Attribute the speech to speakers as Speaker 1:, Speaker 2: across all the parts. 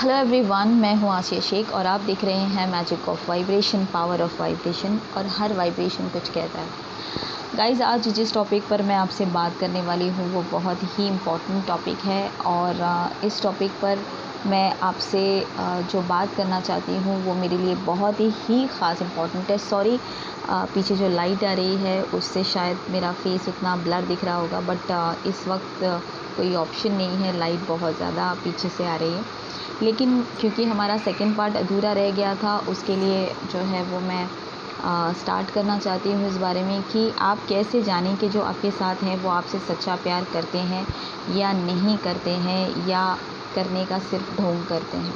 Speaker 1: Hello everyone, मैं हूँ आसिया शेख और आप देख रहे हैं magic of vibration, power of vibration. और हर वाइब्रेशन कुछ कहता है। गाइज़, आज जिस टॉपिक पर मैं आपसे बात करने वाली हूँ वो बहुत ही इम्पॉर्टेंट टॉपिक है और इस टॉपिक पर मैं आपसे जो बात करना चाहती हूँ वो मेरे लिए बहुत ही ख़ास इम्पॉर्टेंट है। सॉरी, पीछे जो लाइट आ रही है उससे शायद मेरा फेस उतना ब्लर दिख रहा होगा, बट इस वक्त कोई ऑप्शन नहीं है, लाइट बहुत ज़्यादा पीछे से आ रही है। लेकिन क्योंकि हमारा सेकंड पार्ट अधूरा रह गया था, उसके लिए जो है वो मैं स्टार्ट करना चाहती हूँ इस बारे में कि आप कैसे जानें कि जो आपके साथ हैं वो आपसे सच्चा प्यार करते हैं या नहीं करते हैं, या करने का सिर्फ ढोंग करते हैं।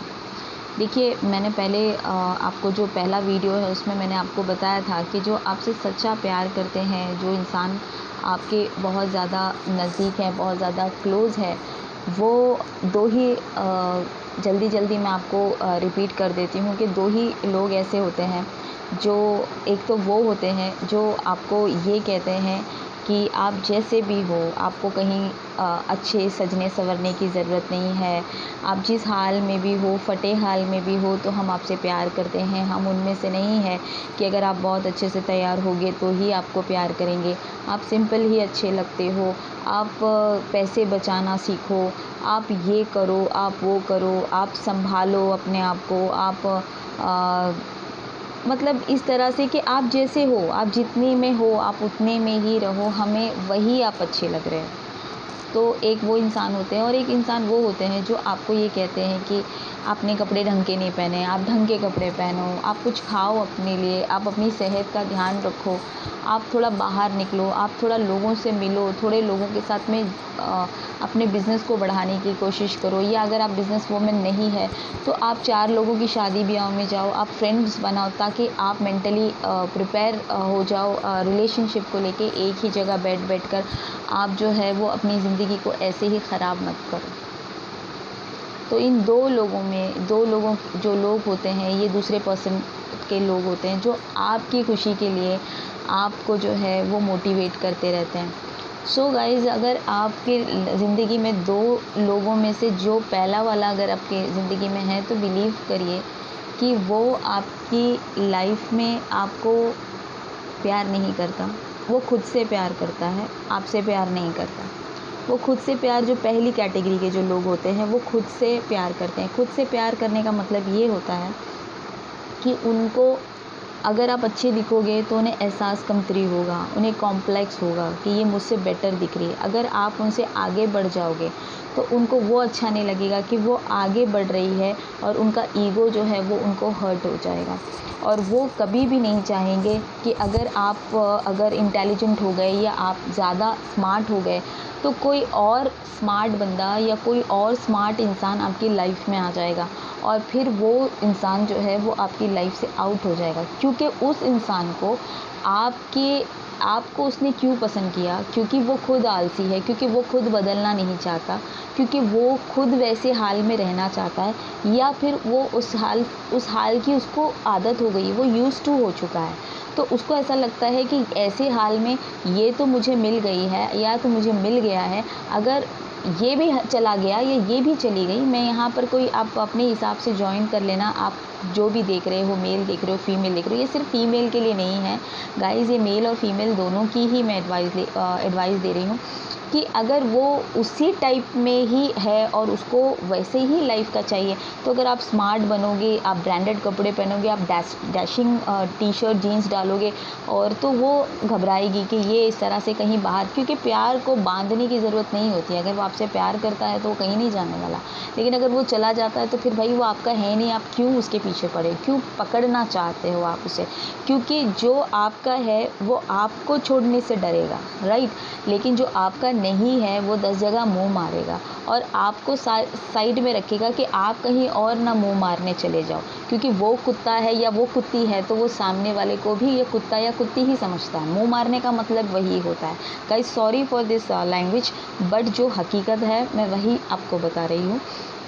Speaker 1: देखिए, मैंने पहले आपको जो पहला वीडियो है उसमें मैंने आपको बताया था कि जो आपसे सच्चा प्यार करते हैं, जो इंसान आपके बहुत ज़्यादा नज़दीक है, बहुत ज़्यादा क्लोज़ है, वो दो ही जल्दी मैं आपको रिपीट कर देती हूँ कि दो ही लोग ऐसे होते हैं। जो एक तो वो होते हैं जो आपको ये कहते हैं कि आप जैसे भी हो, आपको कहीं अच्छे सजने संवरने की ज़रूरत नहीं है। आप जिस हाल में भी हो, फटे हाल में भी हो, तो हम आपसे प्यार करते हैं। हम उनमें से नहीं है कि अगर आप बहुत अच्छे से तैयार होगे तो ही आपको प्यार करेंगे। आप सिंपल ही अच्छे लगते हो। आप पैसे बचाना सीखो, आप ये करो, आप वो करो, आप संभालो अपने आप को, आप मतलब इस तरह से कि आप जैसे हो, आप जितने में हो आप उतने में ही रहो, हमें वही आप अच्छे लग रहे हो। तो एक वो इंसान होते हैं और एक इंसान वो होते हैं जो आपको ये कहते हैं कि आपने कपड़े ढंग के नहीं पहने, आप ढंग के कपड़े पहनो, आप कुछ खाओ अपने लिए, आप अपनी सेहत का ध्यान रखो, आप थोड़ा बाहर निकलो, आप थोड़ा लोगों से मिलो, थोड़े लोगों के साथ में अपने बिज़नेस को बढ़ाने की कोशिश करो। या अगर आप बिज़नेस वूमेन नहीं है तो आप 4 लोगों की शादी ब्याह में जाओ, आप फ्रेंड्स बनाओ ताकि आप मेंटली प्रिपेयर हो जाओ रिलेशनशिप को लेके। एक ही जगह बैठ कर आप जो है वो अपनी ज़िंदगी को ऐसे ही ख़राब मत करो। तो इन दो लोगों जो लोग होते हैं, ये दूसरे पर्सन के लोग होते हैं जो आपकी खुशी के लिए आपको जो है वो मोटिवेट करते रहते हैं। सो गाइज़, अगर आपकी ज़िंदगी में 2 लोगों में से जो पहला वाला अगर आपकी ज़िंदगी में है तो बिलीव करिए कि वो आपकी लाइफ में आपको प्यार नहीं करता। वो खुद से प्यार करता है, आपसे प्यार नहीं करता। वो खुद से प्यार, जो पहली कैटेगरी के जो लोग होते हैं वो खुद से प्यार करते हैं। खुद से प्यार करने का मतलब ये होता है कि उनको अगर आप अच्छे दिखोगे तो उन्हें एहसास कमतरी होगा, उन्हें कॉम्प्लेक्स होगा कि ये मुझसे बेटर दिख रही है। अगर आप उनसे आगे बढ़ जाओगे तो उनको वो अच्छा नहीं लगेगा कि वो आगे बढ़ रही है और उनका ईगो जो है वो उनको हर्ट हो जाएगा। और वो कभी भी नहीं चाहेंगे कि अगर आप अगर इंटेलिजेंट हो गए या आप ज़्यादा स्मार्ट हो गए तो कोई और स्मार्ट बंदा या कोई और स्मार्ट इंसान आपकी लाइफ में आ जाएगा और फिर वो इंसान जो है वो आपकी लाइफ से आउट हो जाएगा। क्योंकि उस इंसान को आपको उसने क्यों पसंद किया? क्योंकि वो खुद आलसी है, क्योंकि वो खुद बदलना नहीं चाहता, क्योंकि वो खुद वैसे हाल में रहना चाहता है, या फिर वो उस हाल की उसको आदत हो गई है, वो यूज़ टू हो चुका है। तो उसको ऐसा लगता है कि ऐसे हाल में ये तो मुझे मिल गई है या तो मुझे मिल गया है, अगर ये भी चला गया या ये भी चली गई, मैं यहाँ पर कोई, आप अपने हिसाब से जॉइन कर लेना। आप जो भी देख रहे हो, मेल देख रहे हो, फीमेल देख रहे हो, ये सिर्फ फीमेल के लिए नहीं है गाइज़, ये मेल और फीमेल दोनों की ही मैं एडवाइस दे रही हूँ कि अगर वो उसी टाइप में ही है और उसको वैसे ही लाइफ का चाहिए, तो अगर आप स्मार्ट बनोगे, आप ब्रांडेड कपड़े पहनोगे, आप डैशिंग टी शर्ट जीन्स डालोगे, और तो वो घबराएगी कि ये इस तरह से कहीं बाहर, क्योंकि प्यार को बांधने की ज़रूरत नहीं होती है। अगर वो आपसे प्यार करता है तो वो कहीं नहीं जाने वाला। लेकिन अगर वो चला जाता है तो फिर भाई वो आपका है नहीं, आप क्यों उसके पीछे पड़े, क्यों पकड़ना चाहते हो आप उसे? क्योंकि जो आपका है वो आपको छोड़ने से डरेगा, राइट? लेकिन जो आपका नहीं है वो 10 जगह मुँह मारेगा और आपको साइड में रखेगा कि आप कहीं और ना मुँह मारने चले जाओ। क्योंकि वो कुत्ता है या वो कुत्ती है तो वो सामने वाले को भी ये कुत्ता या कुत्ती ही समझता है। मुँह मारने का मतलब वही होता है। Guys, sorry for this language, but जो हकीकत है मैं वही आपको बता रही हूँ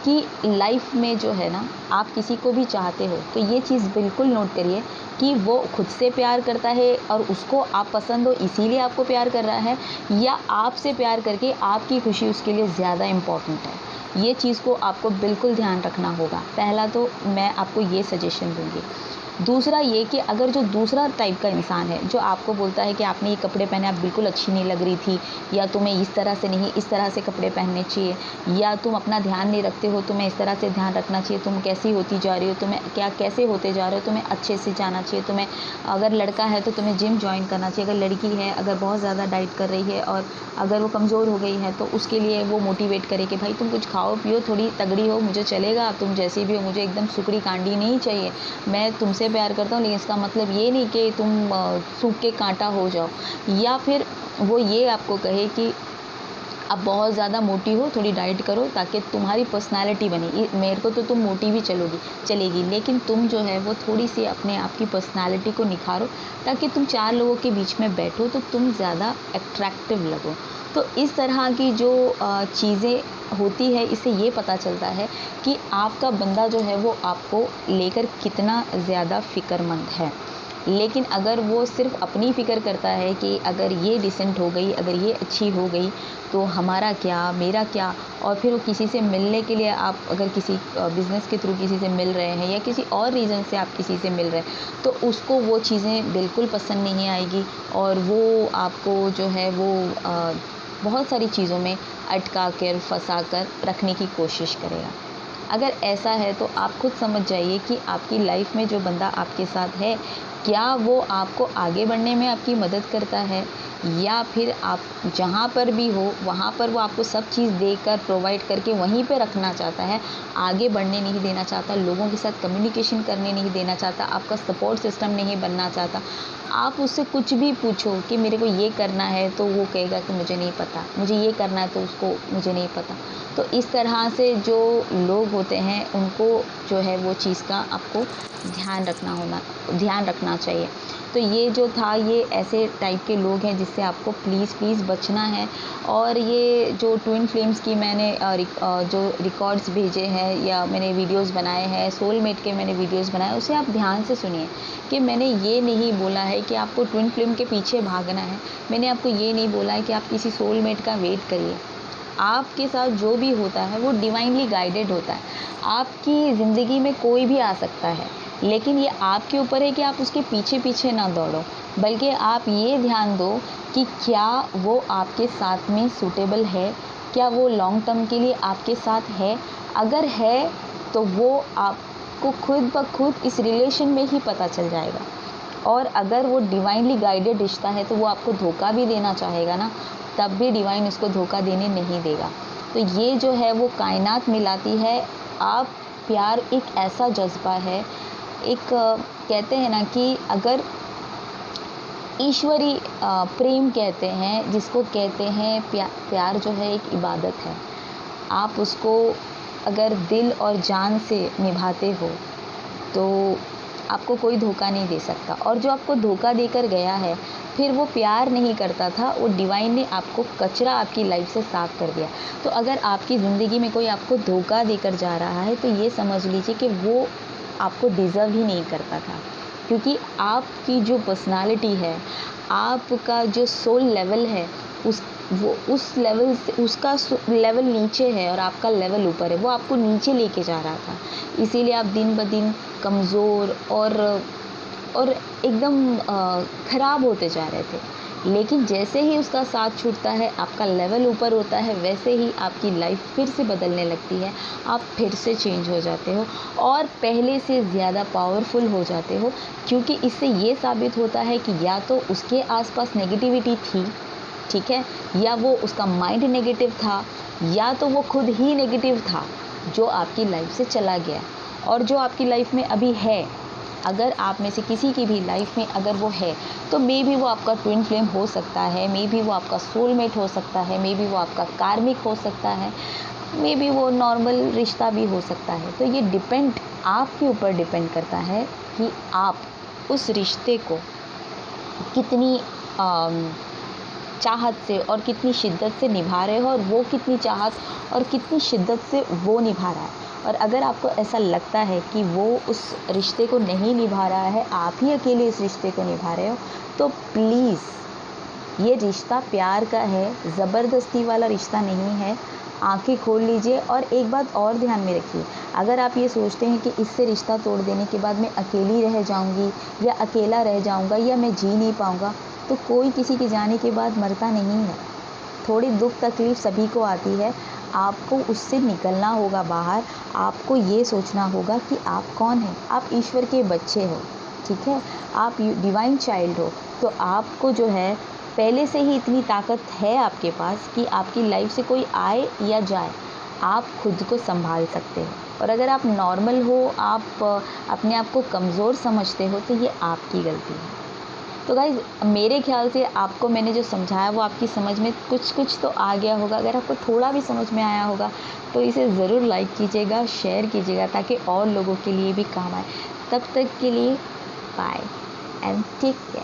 Speaker 1: कि लाइफ में जो है ना, आप किसी को भी चाहते हो तो ये चीज़ बिल्कुल नोट करिए कि वो खुद से प्यार करता है और उसको आप पसंद हो इसीलिए आपको प्यार कर रहा है, या आपसे प्यार करके आपकी खुशी उसके लिए ज़्यादा इम्पॉर्टेंट है। ये चीज़ को आपको बिल्कुल ध्यान रखना होगा। पहला तो मैं आपको ये सजेशन दूँगी। दूसरा ये कि अगर जो दूसरा टाइप का इंसान है, जो आपको बोलता है कि आपने ये कपड़े पहने, आप बिल्कुल अच्छी नहीं लग रही थी, या तुम्हें इस तरह से नहीं, इस तरह से कपड़े पहनने चाहिए, या तुम अपना ध्यान नहीं रखते हो, तुम्हें इस तरह से ध्यान रखना चाहिए, तुम कैसी होती जा रही हो, तुम्हें क्या कैसे होते जा रहे हो, तुम्हें अच्छे से जाना चाहिए, तुम्हें अगर लड़का है तो तुम्हें जिम जॉइन करना चाहिए, अगर लड़की है अगर बहुत ज़्यादा डाइट कर रही है और अगर वो कमज़ोर हो गई है तो उसके लिए वो मोटिवेट करे कि भाई तुम कुछ खाओ पियो, थोड़ी तगड़ी हो, मुझे चलेगा, तुम जैसी भी हो, मुझे एकदम सुकड़ी कांडी नहीं चाहिए, मैं तुमसे प्यार करता हूँ, लेकिन इसका मतलब ये नहीं कि तुम सूख के कांटा हो जाओ। या फिर वो ये आपको कहे कि अब बहुत ज़्यादा मोटी हो, थोड़ी डाइट करो ताकि तुम्हारी पर्सनालिटी बने। मेरे को तो तुम मोटी भी चलेगी, लेकिन तुम जो है वो थोड़ी सी अपने आप की पर्सनालिटी को निखारो, ताकि तुम 4 लोगों के बीच में बैठो तो तुम ज़्यादा अट्रैक्टिव लगो। तो इस तरह की जो चीज़ें होती है, इससे ये पता चलता है कि आपका बंदा जो है वो आपको लेकर कितना ज़्यादा फ़िक्रमंद है। लेकिन अगर वो सिर्फ़ अपनी फ़िक्र करता है कि अगर ये डिसेंट हो गई, अगर ये अच्छी हो गई तो हमारा क्या, मेरा क्या, और फिर वो किसी से मिलने के लिए, आप अगर किसी बिज़नेस के थ्रू किसी से मिल रहे हैं या किसी और रीज़न से आप किसी से मिल रहे हैं, तो उसको वो चीज़ें बिल्कुल पसंद नहीं आएगी और वो आपको जो है वो बहुत सारी चीज़ों में अटका कर, फँसा कर रखने की कोशिश करेगा। अगर ऐसा है तो आप खुद समझ जाइए कि आपकी लाइफ में जो बंदा आपके साथ है, क्या वो आपको आगे बढ़ने में आपकी मदद करता है, या फिर आप जहाँ पर भी हो वहाँ पर वो आपको सब चीज़ देकर प्रोवाइड करके वहीं पे रखना चाहता है, आगे बढ़ने नहीं देना चाहता, लोगों के साथ कम्युनिकेशन करने नहीं देना चाहता, आपका सपोर्ट सिस्टम नहीं बनना चाहता। आप उससे कुछ भी पूछो कि मेरे को ये करना है तो वो कहेगा कि मुझे नहीं पता, मुझे ये करना है तो उसको मुझे नहीं पता। तो इस तरह से जो लोग होते हैं उनको जो है वो चीज़ का आपको ध्यान रखना चाहिए। तो ये जो था, ये ऐसे टाइप के लोग हैं जिससे आपको प्लीज़ बचना है। और ये जो ट्विन फ्लेम्स की मैंने जो रिकॉर्ड्स भेजे हैं या मैंने वीडियोस बनाए हैं, सोलमेट के मैंने वीडियोस बनाए, उसे आप ध्यान से सुनिए कि मैंने ये नहीं बोला है कि आपको ट्विन फ्लेम के पीछे भागना है। मैंने आपको ये नहीं बोला है कि आप किसी सोलमेट का वेट करिए। आपके साथ जो भी होता है वो डिवाइनली गाइडेड होता है। आपकी ज़िंदगी में कोई भी आ सकता है, लेकिन ये आपके ऊपर है कि आप उसके पीछे ना दौड़ो, बल्कि आप ये ध्यान दो कि क्या वो आपके साथ में सूटेबल है, क्या वो लॉन्ग टर्म के लिए आपके साथ है। अगर है तो वो आपको खुद ब खुद इस रिलेशन में ही पता चल जाएगा। और अगर वो डिवाइनली गाइडेड रिश्ता है तो वो आपको धोखा भी देना चाहेगा ना, तब भी डिवाइन उसको धोखा देने नहीं देगा। तो ये जो है वो कायनात मिलाती है। आप प्यार एक ऐसा जज्बा है, एक कहते हैं ना कि अगर ईश्वरी प्रेम कहते हैं जिसको, कहते हैं प्यार जो है एक इबादत है। आप उसको अगर दिल और जान से निभाते हो तो आपको कोई धोखा नहीं दे सकता। और जो आपको धोखा देकर गया है, फिर वो प्यार नहीं करता था, वो डिवाइन ने आपको कचरा आपकी लाइफ से साफ़ कर दिया। तो अगर आपकी ज़िंदगी में कोई आपको धोखा देकर जा रहा है तो ये समझ लीजिए कि वो आपको डिज़र्व ही नहीं करता था, क्योंकि आपकी जो पर्सनालिटी है, आपका जो सोल लेवल है, उस लेवल से उसका लेवल नीचे है और आपका लेवल ऊपर है। वो आपको नीचे लेके जा रहा था, इसीलिए आप दिन ब दिन कमज़ोर और एकदम ख़राब होते जा रहे थे। लेकिन जैसे ही उसका साथ छूटता है, आपका लेवल ऊपर होता है, वैसे ही आपकी लाइफ फिर से बदलने लगती है। आप फिर से चेंज हो जाते हो और पहले से ज़्यादा पावरफुल हो जाते हो, क्योंकि इससे ये साबित होता है कि या तो उसके आसपास नेगेटिविटी थी, ठीक है, या वो उसका माइंड नेगेटिव था, या तो वो खुद ही नेगेटिव था जो आपकी लाइफ से चला गया। और जो आपकी लाइफ में अभी है, अगर आप में से किसी की भी लाइफ में अगर वो है, तो मे बी वो आपका ट्विन फ्लेम हो सकता है, मे बी वो आपका सोलमेट हो सकता है, मे बी वो आपका कार्मिक हो सकता है, मे बी वो नॉर्मल रिश्ता भी हो सकता है। तो ये आपके ऊपर डिपेंड करता है कि आप उस रिश्ते को कितनी चाहत से और कितनी शिद्दत से निभा रहे हो, और वो कितनी चाहत और कितनी शिद्दत से वो निभा रहा है। और अगर आपको ऐसा लगता है कि वो उस रिश्ते को नहीं निभा रहा है, आप ही अकेले इस रिश्ते को निभा रहे हो, तो प्लीज़, ये रिश्ता प्यार का है, ज़बरदस्ती वाला रिश्ता नहीं है। आंखें खोल लीजिए। और एक बात और ध्यान में रखिए, अगर आप ये सोचते हैं कि इससे रिश्ता तोड़ देने के बाद मैं अकेली रह जाऊंगी या अकेला रह जाऊंगा या मैं जी नहीं पाऊंगा, तो कोई किसी के जाने के बाद मरता नहीं है। थोड़ी दुख तकलीफ सभी को आती है, आपको उससे निकलना होगा बाहर। आपको ये सोचना होगा कि आप कौन हैं, आप ईश्वर के बच्चे हो, ठीक है, आप डिवाइन चाइल्ड हो। तो आपको जो है पहले से ही इतनी ताकत है आपके पास कि आपकी लाइफ से कोई आए या जाए, आप खुद को संभाल सकते हो। और अगर आप नॉर्मल हो, आप अपने आप को कमज़ोर समझते हो, तो ये आपकी गलती है। तो गाइज़, मेरे ख्याल से आपको मैंने जो समझाया वो आपकी समझ में कुछ तो आ गया होगा। अगर आपको थोड़ा भी समझ में आया होगा तो इसे ज़रूर लाइक कीजिएगा, शेयर कीजिएगा, ताकि और लोगों के लिए भी काम आए। तब तक के लिए बाय एंड टेक केयर।